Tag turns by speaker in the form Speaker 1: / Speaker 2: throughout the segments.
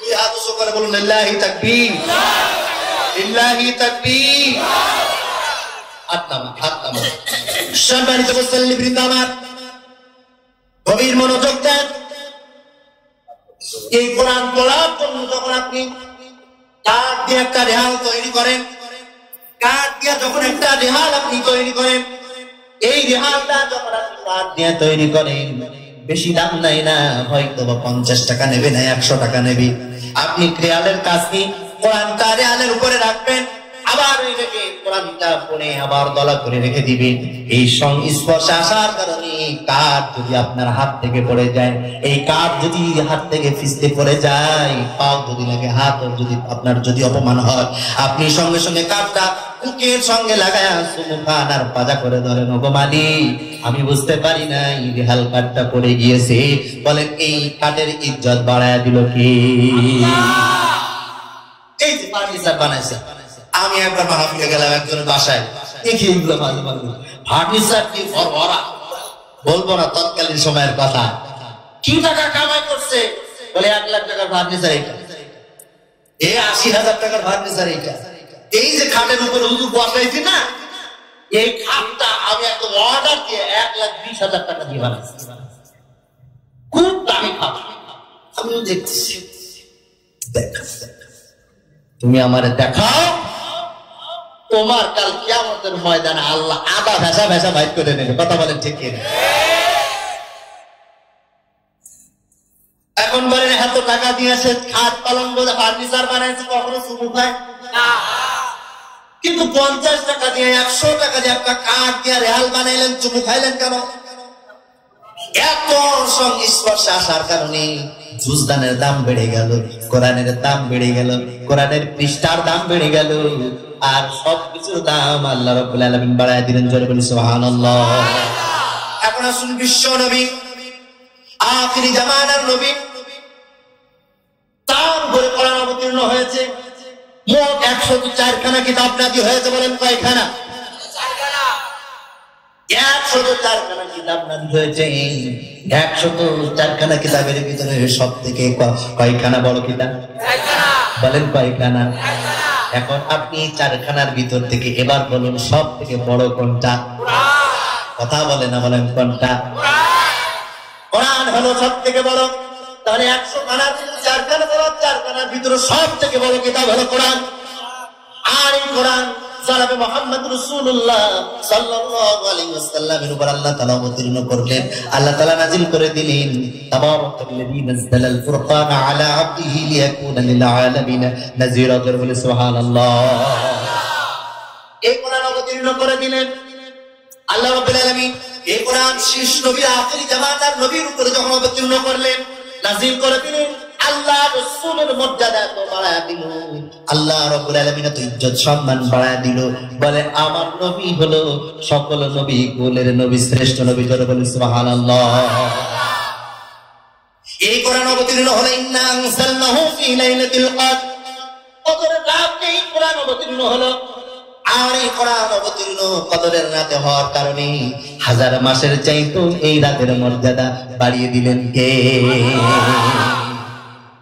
Speaker 1: দুই হাত উঁচু করে বলুন লিল্লাহি তাকবীর, লিল্লাহি তাকবীর। হাত নামান, হাত নামান। সম্মানিত মুসল্লিবৃন্দ আমার, গভীর মনোযোগ দেন। এই কোরআন পড়ার জন্য যখন আপনি কাঠ দিয়ে একটা রেহাল তৈরি করেন, কাঠ দিয়ে যখন একটা রেহাল আপনি তৈরি করেন, এই রেহালটা যখন আপনি কাঠ দিয়ে তৈরি করেন, বেশি দাম নাই না, হয়তো বা 50 টাকা নেবে না 100 টাকা নেবে। আপনি রেহালের কাছে কোরআনটা রেহালের উপরে রাখবেন, আবার ওই রেখে কোরআনটা পড়ে আবার দলা করে রেখে দিবেন। এই সংস্পর্শে আসার কারণে কাঠ যদি আপনার হাত থেকে পড়ে যায়, এই কাঠ যদি হাত থেকে ফিসতে পড়ে যায়, পাও যদি লাগে, হাত যদি আপনার যদি অপমান হয়, আপনি সঙ্গে সঙ্গে কাঠটা বুকের সঙ্গে লাগায়া চুমু খান আর পাজা করে ধরেন, ওগো মালিক আমি বুঝতে পারি না এই রেহাল কাঠটা পড়ে গিয়েছে। বলেন এই কাঠের ইজ্জত বাড়ায় দিল কি? এই যে ফার্নিচার বানাইছে, আমি একবার মাহফিলে গেলাম একজনের বাসায়, দেখি এগুলো মাঝে মাঝে ফার্নিচার কি ভরা, বলবো না তৎকালীন সময়ের কথা, কি টাকা কামাই করছে, বলে 1 লাখ টাকার ফার্নিচার এইটা, 80,000 টাকার ফার্নিচার এইটা। এই যে খাটের উপরে হুজুর বসাইছি না, এই খাটটা আমি একদম অর্ডার দিয়ে 1,20,000 টাকা দিয়ে বানাইছি, খুব দামি খাট। আমিও দেখছি, তুমি আমারে দেখাও, তোমার কাল কিয়ামতের ময়দানে আল্লাহ আদা ভেসা ভেসা বাইর করে নেবে। কথা বলেন ঠিক কিনা? এখন বলেন এত টাকা দিয়েছে, খাট পালঙ্গ ফার্নিচার বানাইছে, কখনো চুমু খায় না। কিন্তু 50 টাকা দিয়ে 100 টাকা দিয়ে একটা কাঠ দিয়ে রেহাল বানাইলেন, চুমু খাইলেন কেন? এত সংস্পর্শে আসার কারণে জুজদানের দাম বেড়ে গেল, কোরআনের দাম বেড়ে গেল, কোরআনের পৃষ্ঠার দাম বেড়ে গেল, আর সবকিছুর দাম আল্লাহ রাব্বুল আলামিন বাড়ায় দিলেন। জোরে বলি সুবহানাল্লাহ। এখন আসুন বিশ্ব নবী, আখিরি জামানার নবী, তার উপরে কোরআন অবতীর্ণ হয়েছে। মোট 104খানা কিতাব নাযিল হয়েছে। বলেন কয়খানা? 104খানা কিতাব নাযিল হয়েছে। 104খানা কিতাবের ভিতরে সব থেকে কয়খানা বড় কিতাব? বলেন কয়খানা? এখন আপনি 4খানার ভিতর থেকে এবার বলুন সব থেকে বড় কোনটা? কথা বলে না, বলেন কোনটা? কোরআন হলো সব থেকে বড়। তাহলে 100খানার ভিতরে 4খানা বড়, 4খানার ভিতরে সব থেকে বড় কিতাব হলো কোরআন। আর এই কোরআন জনাবে মুহাম্মদ রাসূলুল্লাহ সাল্লাল্লাহু আলাইহি ওয়াসাল্লামের উপর আল্লাহ তাআলা অবতীর্ণ করলেন। আল্লাহ তাআলা নাযিল করে দিলেন, তাবারাকাল্লাযী নাযালাল ফুরকানা আলা আবদিহি লিয়াকুনা লিল আলামিন নাযীরা। বলে সুবহানাল্লাহ। এই কোরআন অবতীর্ণ করে দিলেন আল্লাহ রাব্বুল আলামিন। এই কোরআন শেষ নবী, আখিরি জামানার নবীর উপরে যখন অবতীর্ণ করলেন, নাযিল করে দিলেন, আল্লাহ রাসূলের মর্যাদা তো বাড়ায় দিল, আল্লাহ রাব্বুল আলামিন তো ইজ্জত সম্মান বাড়ায় দিল। বলে আমার নবী হলো সকল নবী কুলের নবী, শ্রেষ্ঠ নবী। জোরে বলি সুবহানাল্লাহ। এই কোরআন অবতীর্ণ হলো ইন্না আনসালনাহু ফি লাইলাতিল কদর, কদরের রাতে এই কোরআন অবতীর্ণ হলো। আর এই কোরআন অবতীর্ণ কদরের রাতে হওয়ার কারণে 1000 মাসের চাইতো এই রাতের মর্যাদা বাড়িয়ে দিলেন কে?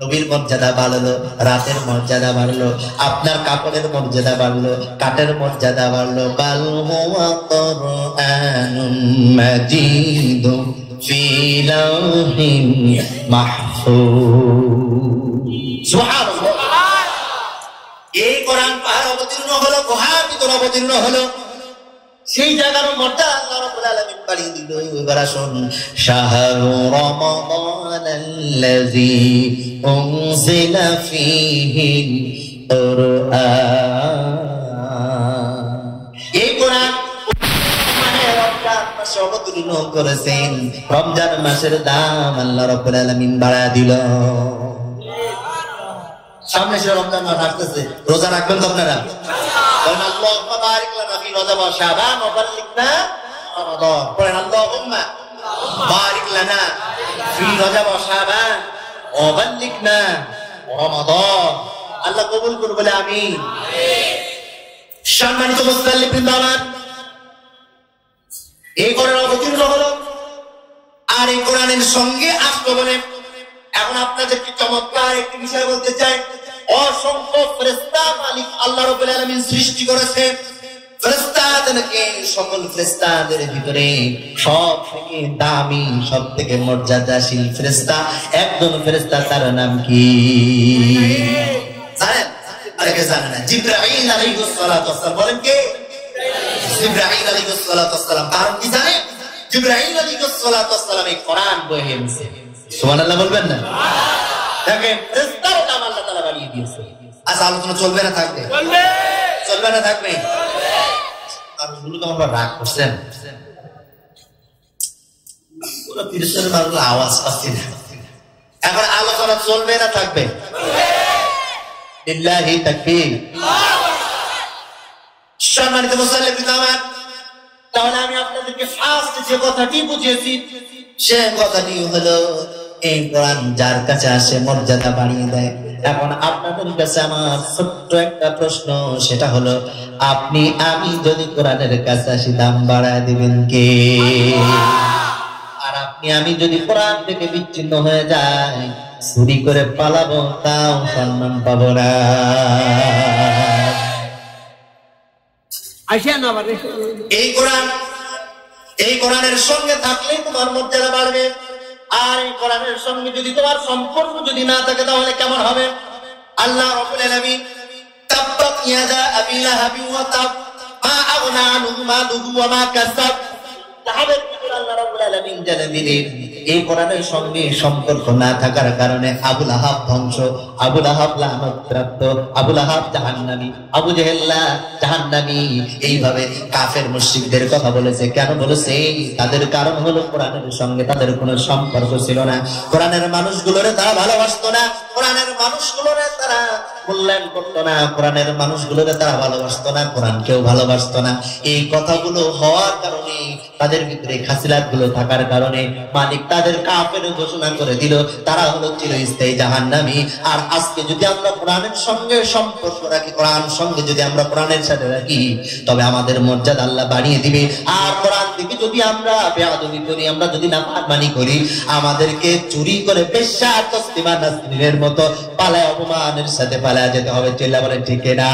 Speaker 1: নবীর মর্যাদা বাড়লো, রাতের মর্যাদা বাড়লো, আপনার কাপড়ের মর্যাদা বাড়লো, কাঠের মর্যাদা বাড়লো। বাল হুয়া কুরআনুম মাজিদ ফি লাওহিন মাহফুজ। সুবহানাল্লাহ। এই কোরআন পাহাড় অবতীর্ণ হলো, গুহার ভিতর অবতীর্ণ হলো, সেই জায়গার মর্যাদা আল্লাহ রাব্বুল আলামিন বাড়িয়ে দিল। এবার আসুন, শাহরু রমাদানাল্লাযী উনজিলা ফীহিল কুরআন। এই কোরআন মানে রমজান মাসে অবতীর্ণ করেছেন। রমজান মাসের দাম আল্লাহ রাব্বুল আলামিন বাড়ায় দিল। সামনে সে রমজান মাস আসতেছে, রোজা রাখবেন তো আপনারা? বলেন আল্লাহুম্মা বারিক লানা ফি রজব ওয়া শাবান ওয়া বাল্লিগনা রমাদান। বলেন আল্লাহুম্মা বারিক লানা ফি রজব ওয়া শাবান ওয়া বাল্লিগনা রমাদান। আল্লাহ কবুল করুন, বলে আমিন। সম্মানিত মুসল্লিবৃন্দ আমার, এই কোরআন অবতীর্ণ হলো, আর এই কোরআনের সঙ্গে আসলো বলে এখন আপনাদেরকে চমৎকার একটি বিষয় বলতে চাই, অসংখ্য ফেরেশতা মালিক আল্লাহ রাব্বুল আলামিন সৃষ্টি করেছে। ফেরেশতাদেরকে, সকল ফেরেশতাদের ভিতরে সব থেকে দামি, সব থেকে মর্যাদাশীল ফেরেশতা একজন ফেরেশতা, তার নাম কি জানেন? আরেকে জানেন না? জিবরাইল আলাইহিস সালাতু ওয়াস সালাম। বলেন কে? জিবরাইল আলাইহিস সালাতু ওয়াস সালাম। কারণ কি জানেন? জিবরাইল আলাইহিস সালাতু ওয়াস সালাম এই কোরআন বয়ে এনেছে। সুবহানাল্লাহ বলবেন না? দেখেন ফেরেশতার নাম আল্লাহ তাআলা বানিয়ে দিয়েছে। আচ্ছা, আলোচনা চলবে না থাকবে? চলবে। চলবে না থাকবে? আর শুরু তো আমরা রাগ করছেন, পুরো পিছনের মানুষ আওয়াজ পাচ্ছি না। এখন আলোচনা চলবে না থাকবে? লিল্লাহি তাকবীর। সম্মানিত মুসল্লিগণ আমার, তাহলে আমি আপনাদেরকে ফার্স্ট যে কথাটি বুঝিয়েছি সে কথাটি হলো এই কোরআন যার কাছে আসে মর্যাদা বাড়িয়ে দেয়। এখন আপনাদের কাছে আমার ছোট্ট একটা প্রশ্ন, সেটা হলো আপনি আমি যদি কোরআনের কাছে আসি দাম বাড়ায় দিবেন কে? আর আপনি আমি যদি কোরআন থেকে বিচ্ছিন্ন হয়ে যাই, চুরি করে পালাবো, তাও সম্মান পাবো না। এই কোরআনের সঙ্গে থাকলে তোমার মর্যাদা বাড়বে, আর এই কোরআনের সঙ্গে যদি তোমার সম্পর্ক যদি না থাকে তাহলে কেমন হবে? আল্লাহ রাব্বুল আলামিন তাব্বাত ইয়াদা আবি লাহাব ওয়া তাব মা আগনা আনহু মালুহু ওয়া মা কাসাব। সাহাবের ভিতরে আল্লাহ রাব্বুল আলামিন জানেন দিলেন এই কোরআনের সঙ্গে সম্পর্ক না থাকার কারণে আবু লাহাব ধ্বংস, আবু লাহাব লানত, আবু লাহাব জাহান্নামী, আবু জেহেল জাহান্নামী। এইভাবে কাফের মুশরিকদের কথা বলেছে। কেন বলেছে? তাদের কারণ হলো কোরআনের সঙ্গে তাদের কোনো সম্পর্ক ছিল না। কোরআনের মানুষগুলোরে তারা ভালোবাসতো না, কোরআনের মানুষগুলোরে তারা মূল্যায়ন করতো না, কোরআনের মানুষগুলোরে তারা ভালোবাসতো না, কোরআনকেও ভালোবাসতো না। এই কথাগুলো হওয়ার কারণে, তাদের ভিতরে খাসিলাত গুলো থাকার কারণে মালিক তাদের কাফের ঘোষণা করে দিল, তারা হলো চিরস্থায়ী জাহান্নামী। আর আজকে যদি আমরা কোরআনের সঙ্গে সম্পর্ক রাখি, কোরআন সঙ্গে যদি আমরা কোরআনের সাথে রাখি, তবে আমাদের মর্যাদা আল্লাহ বাড়িয়ে দিবে। আর কোরআন থেকে যদি আমরা বেয়াদবি করি, আমরা যদি নাফরমানি করি, আমাদেরকে চুরি করে বেশ্যা তসলিমা নাসরিনের মতো পালায় অপমানের সাথে পালায় যেতে হবে। চিল্লা বলেন ঠিক না?